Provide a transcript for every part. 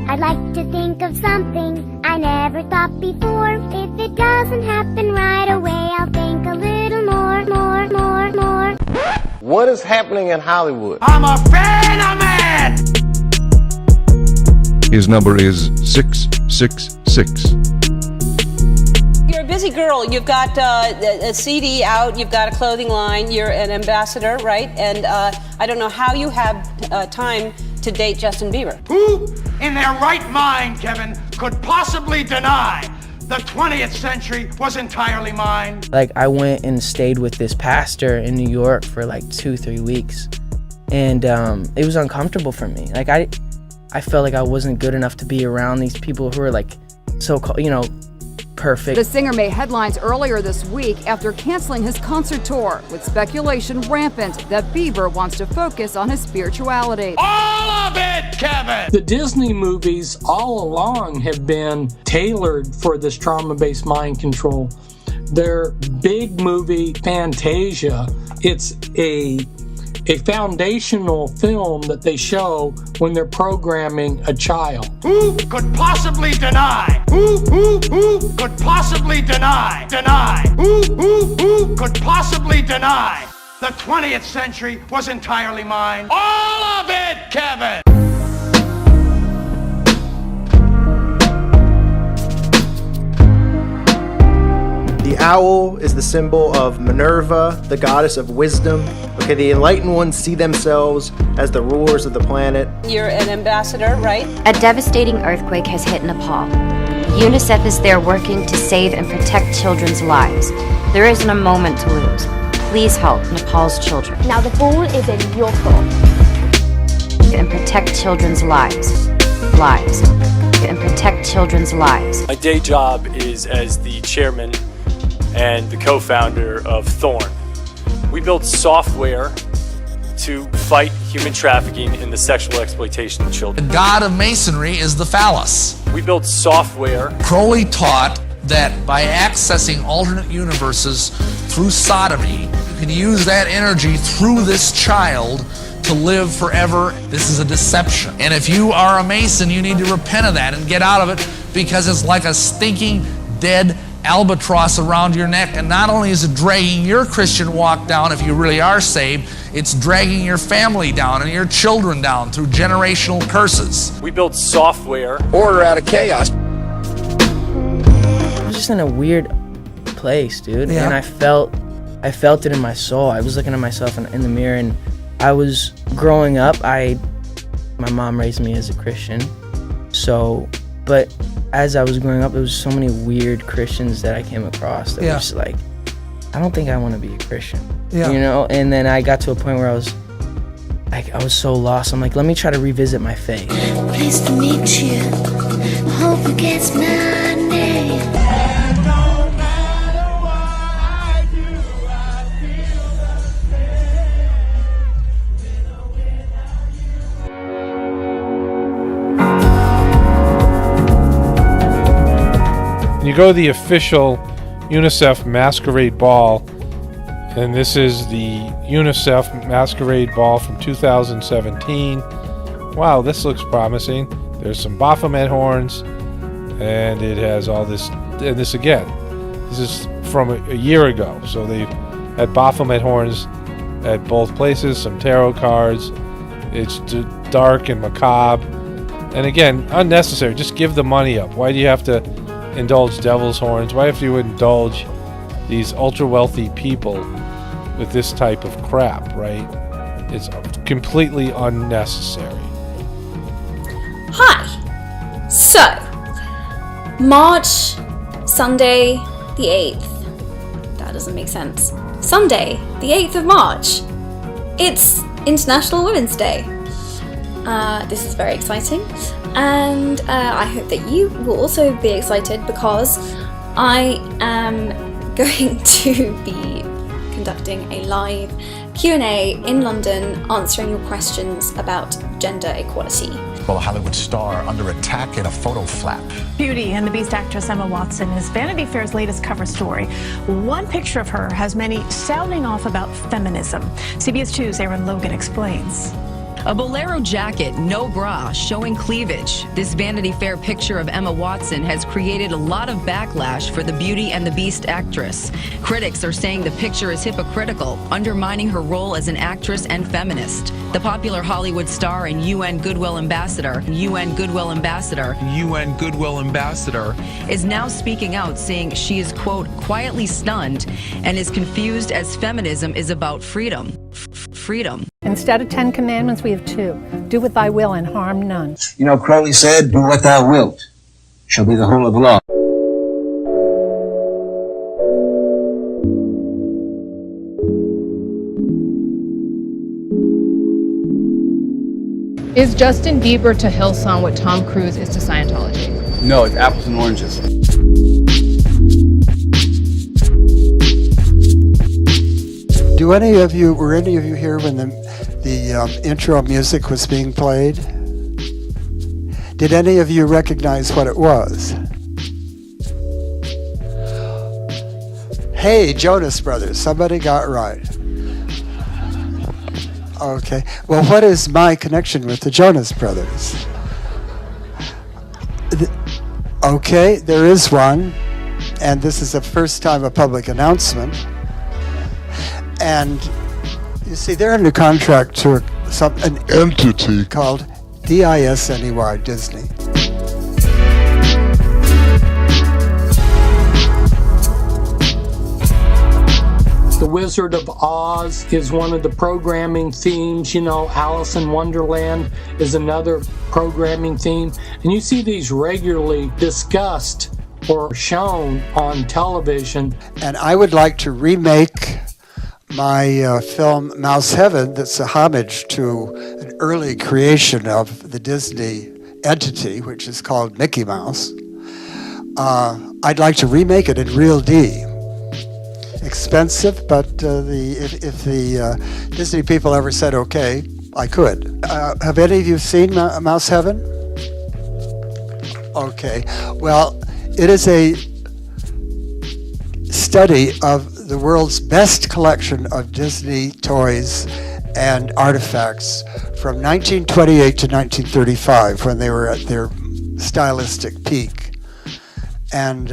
I'd like to think of something I never thought before. If it doesn't happen right away, I'll think a little more. What is happening in Hollywood? I'm a fan of man! His number is 666. You're a busy girl. You've got a CD out. You've got a clothing line. You're an ambassador, right? And I don't know how you have time to date Justin Bieber. Who in their right mind, Kevin, could possibly deny the 20th century was entirely mine? Like, I went and stayed with this pastor in New York for like 2-3 weeks. And it was uncomfortable for me. Like, I felt like I wasn't good enough to be around these people who are like so-called, perfect. The singer made headlines earlier this week after canceling his concert tour, with speculation rampant that Bieber wants to focus on his spirituality. All of it, Kevin! The Disney movies all along have been tailored for this trauma-based mind control. Their big movie, Fantasia, it's a foundational film that they show when they're programming a child. Who could possibly deny? Who could possibly deny? Who could possibly deny the 20th century was entirely mine? All of it, Kevin! The owl is the symbol of Minerva, the goddess of wisdom. Okay, the enlightened ones see themselves as the rulers of the planet. You're an ambassador, right? A devastating earthquake has hit Nepal. UNICEF is there working to save and protect children's lives. There isn't a moment to lose. Please help Nepal's children. Now the ball is in your court. And protect children's lives. And protect children's lives. My day job is as the chairman and the co-founder of Thorn. We build software to fight human trafficking and the sexual exploitation of children. The god of masonry is the phallus. We build software. Crowley taught that by accessing alternate universes through sodomy, you can use that energy through this child to live forever. This is a deception. And if you are a Mason, you need to repent of that and get out of it, because it's like a stinking, dead albatross around your neck. And not only is it dragging your Christian walk down if you really are saved, it's dragging your family down and your children down through generational curses. We build software. Order out of chaos. I was just in a weird place, dude. Yeah. And I felt it in my soul. I was looking at myself in the mirror, and I was growing up. My mom raised me as a Christian. But as I was growing up, there was so many weird Christians that I came across that were just like, I don't think I want to be a Christian. Yeah. And then I got to a point where I was so lost. I'm like, let me try to revisit my faith. Pleased to meet you. Hope it gets my name. You go to the official UNICEF Masquerade Ball, and this is the UNICEF Masquerade Ball from 2017. Wow, this looks promising. There's some Baphomet horns, and it has all this. And this again, this is from a year ago. So they had Baphomet horns at both places, some tarot cards. It's dark and macabre. And again, unnecessary. Just give the money up. Why do you have to indulge devil's horns? Why have you indulge these ultra wealthy people with this type of crap, right? It's completely unnecessary. Hi. So, March, Sunday the 8th. That doesn't make sense. Sunday, the 8th of March. It's International Women's Day. This is very exciting. And I hope that you will also be excited, because I am going to be conducting a live Q&A in London, answering your questions about gender equality. Well, a Hollywood star under attack in a photo flap. Beauty and the Beast actress Emma Watson is Vanity Fair's latest cover story. One picture of her has many sounding off about feminism. CBS 2's Aaron Logan explains. A bolero jacket, no bra, showing cleavage. This Vanity Fair picture of Emma Watson has created a lot of backlash for the Beauty and the Beast actress. Critics are saying the picture is hypocritical, undermining her role as an actress and feminist. The popular Hollywood star and UN Goodwill Ambassador is now speaking out, saying she is, quote, quietly stunned and is confused as feminism is about freedom. Freedom. Instead of 10 commandments, we have 2. Do what thy will and harm none. You know, Crowley said, do what thou wilt, shall be the whole of the law. Is Justin Bieber to Hillsong what Tom Cruise is to Scientology? No, it's apples and oranges. Were any of you here when the intro music was being played? Did any of you recognize what it was? Hey, Jonas Brothers, somebody got right. Okay, well, what is my connection with the Jonas Brothers? Okay, there is one, and this is the first time a public announcement. And you see, they're under contract to an entity called DISNEY, Disney. The Wizard of Oz is one of the programming themes. You know, Alice in Wonderland is another programming theme. And you see these regularly discussed or shown on television. And I would like to remake my film Mouse Heaven, that's a homage to an early creation of the Disney entity, which is called Mickey Mouse. I'd like to remake it in real D. Expensive, but if the Disney people ever said okay, I could. Have any of you seen Mouse Heaven? Okay, well, it is a study of the world's best collection of Disney toys and artifacts from 1928 to 1935, when they were at their stylistic peak. And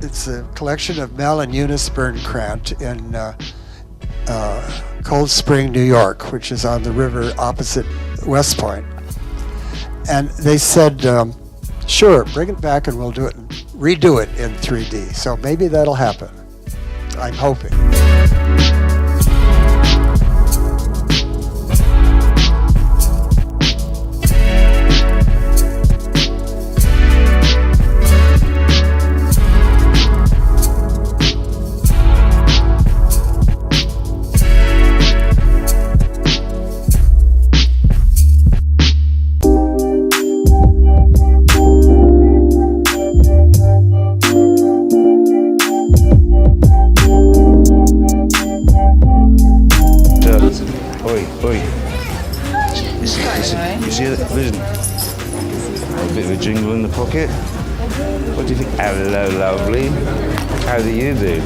it's a collection of Mel and Eunice Bernkrant in Cold Spring, New York, which is on the river opposite West Point. And they said, sure, bring it back and we'll redo it in 3D. So maybe that'll happen. I'm hoping. Listen, a bit of a jingle in the pocket. What do you think? Hello, lovely. How do you do?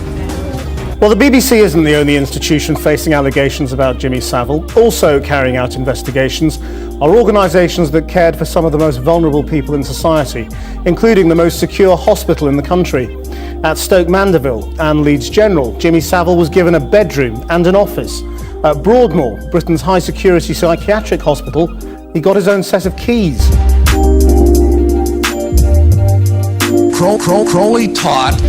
Well, the BBC isn't the only institution facing allegations about Jimmy Savile. Also carrying out investigations are organisations that cared for some of the most vulnerable people in society, including the most secure hospital in the country. At Stoke Mandeville and Leeds General, Jimmy Savile was given a bedroom and an office. At Broadmoor, Britain's high-security psychiatric hospital, he got his own set of keys. Crowley taught.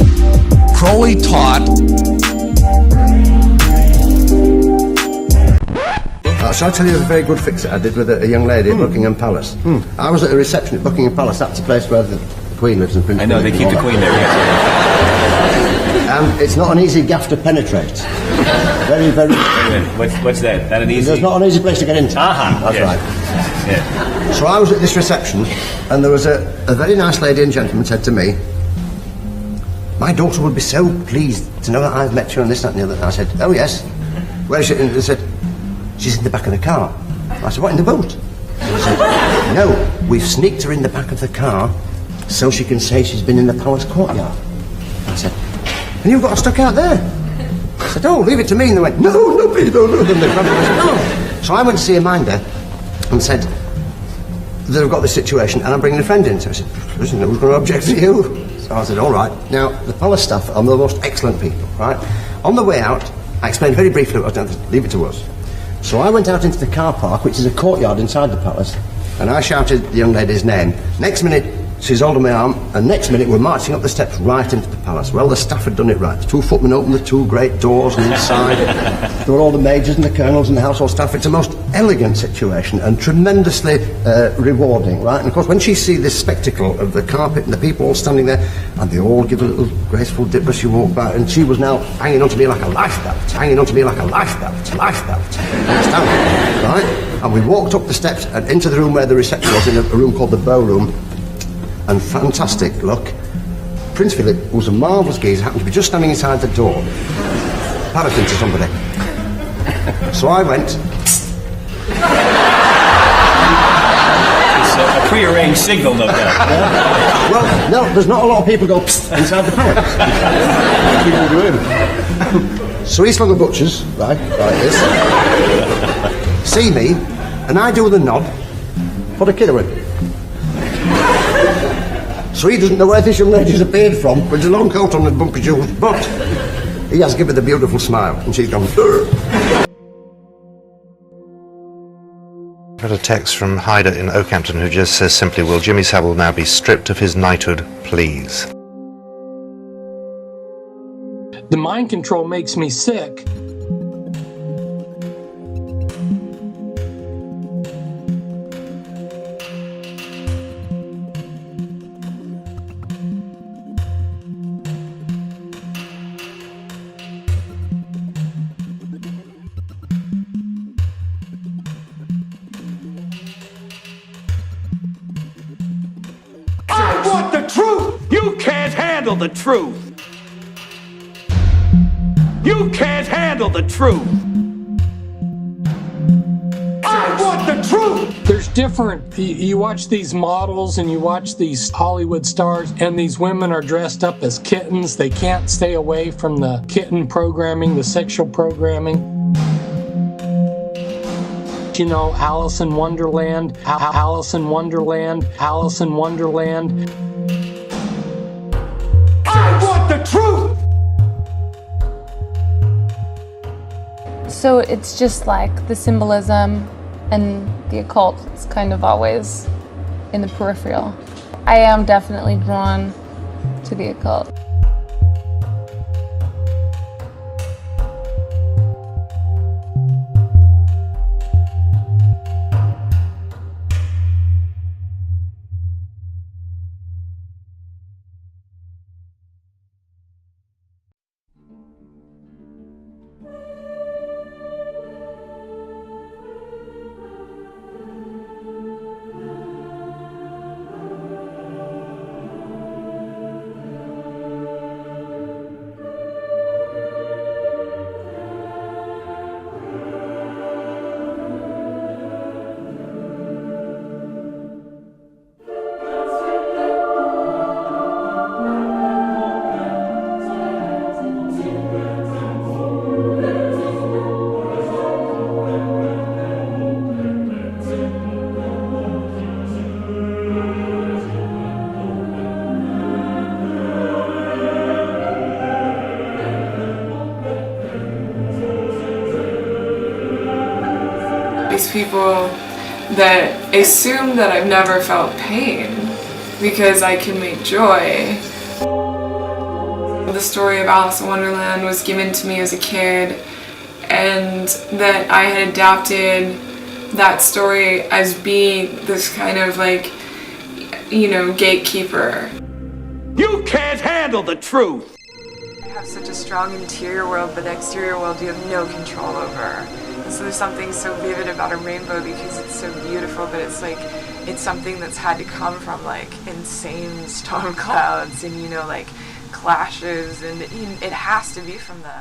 Shall I tell you a very good fix that I did with a young lady at Buckingham Palace? I was at a reception at Buckingham Palace. That's the place where the Queen lives and Prince. I know, they keep the Queen there. And it's not an easy gaff to penetrate. Very, very... Wait a minute, what's that? Not an easy... It's not an easy place to get into. That's yes. right. Yeah. So I was at this reception, and there was a very nice lady and gentleman said to me, my daughter would be so pleased to know that I've met you and this, that and the other. And I said, oh yes. Where is she? And they said, she's in the back of the car. I said, what, in the boat? I said, no, we've sneaked her in the back of the car so she can say she's been in the palace courtyard. I said, and you've got her stuck out there? I said, oh, leave it to me. And they went, no, please don't. And they grabbed her. I said, no. So I went to see a minder and said that I've got this situation and I'm bringing a friend in. So I said, listen, who's going to object to you? So I said, all right. Now, the palace staff are the most excellent people, right? On the way out, I explained very briefly what I was doing. Leave it to us. So I went out into the car park, which is a courtyard inside the palace, and I shouted the young lady's name. Next minute, she's holding my arm, and next minute we're marching up the steps right into the palace. Well, the staff had done it right. The 2 footmen opened the 2 great doors, and inside there were all the majors and the colonels and the household staff. It's a most elegant situation and tremendously rewarding, right? And of course, when she sees this spectacle of the carpet and the people all standing there, and they all give a little graceful dip as she walked by, and she was now hanging onto me like a lifebelt, understand? Right? And we walked up the steps and into the room where the reception was, in a room called the Bow Room. And fantastic luck, Prince Philip, who was a marvellous geezer, happened to be just standing inside the door, parroting to somebody. So I went. It's a pre-arranged signal, no doubt. Well, no, there's not a lot of people go inside the palace. People do. So he slung the butchers, right, like this. See me, and I do the nod, put a kid away. So he doesn't know where this young lady's appeared from, with a long coat on and bunker jewels, but he has given the beautiful smile, and she's gone, Urgh. I've got a text from Hyder in Oakhampton who just says simply, will Jimmy Savile now be stripped of his knighthood, please? The mind control makes me sick. I want the truth! You can't handle the truth! You can't handle the truth! I want the truth! There's different, you watch these models and you watch these Hollywood stars, and these women are dressed up as kittens. They can't stay away from the kitten programming, the sexual programming. You know, Alice in Wonderland, Alice in Wonderland, Alice in Wonderland. I want the truth! So it's just like the symbolism and the occult is kind of always in the peripheral. I am definitely drawn to the occult. These people that assume that I've never felt pain because I can make joy. The story of Alice in Wonderland was given to me as a kid, and that I had adapted that story as being this kind of like, you know, gatekeeper. You can't handle the truth! You have such a strong interior world, but the exterior world you have no control over. And so there's something so vivid about a rainbow because it's so beautiful, but it's like, it's something that's had to come from like insane storm clouds and, you know, like clashes, and it has to be from that.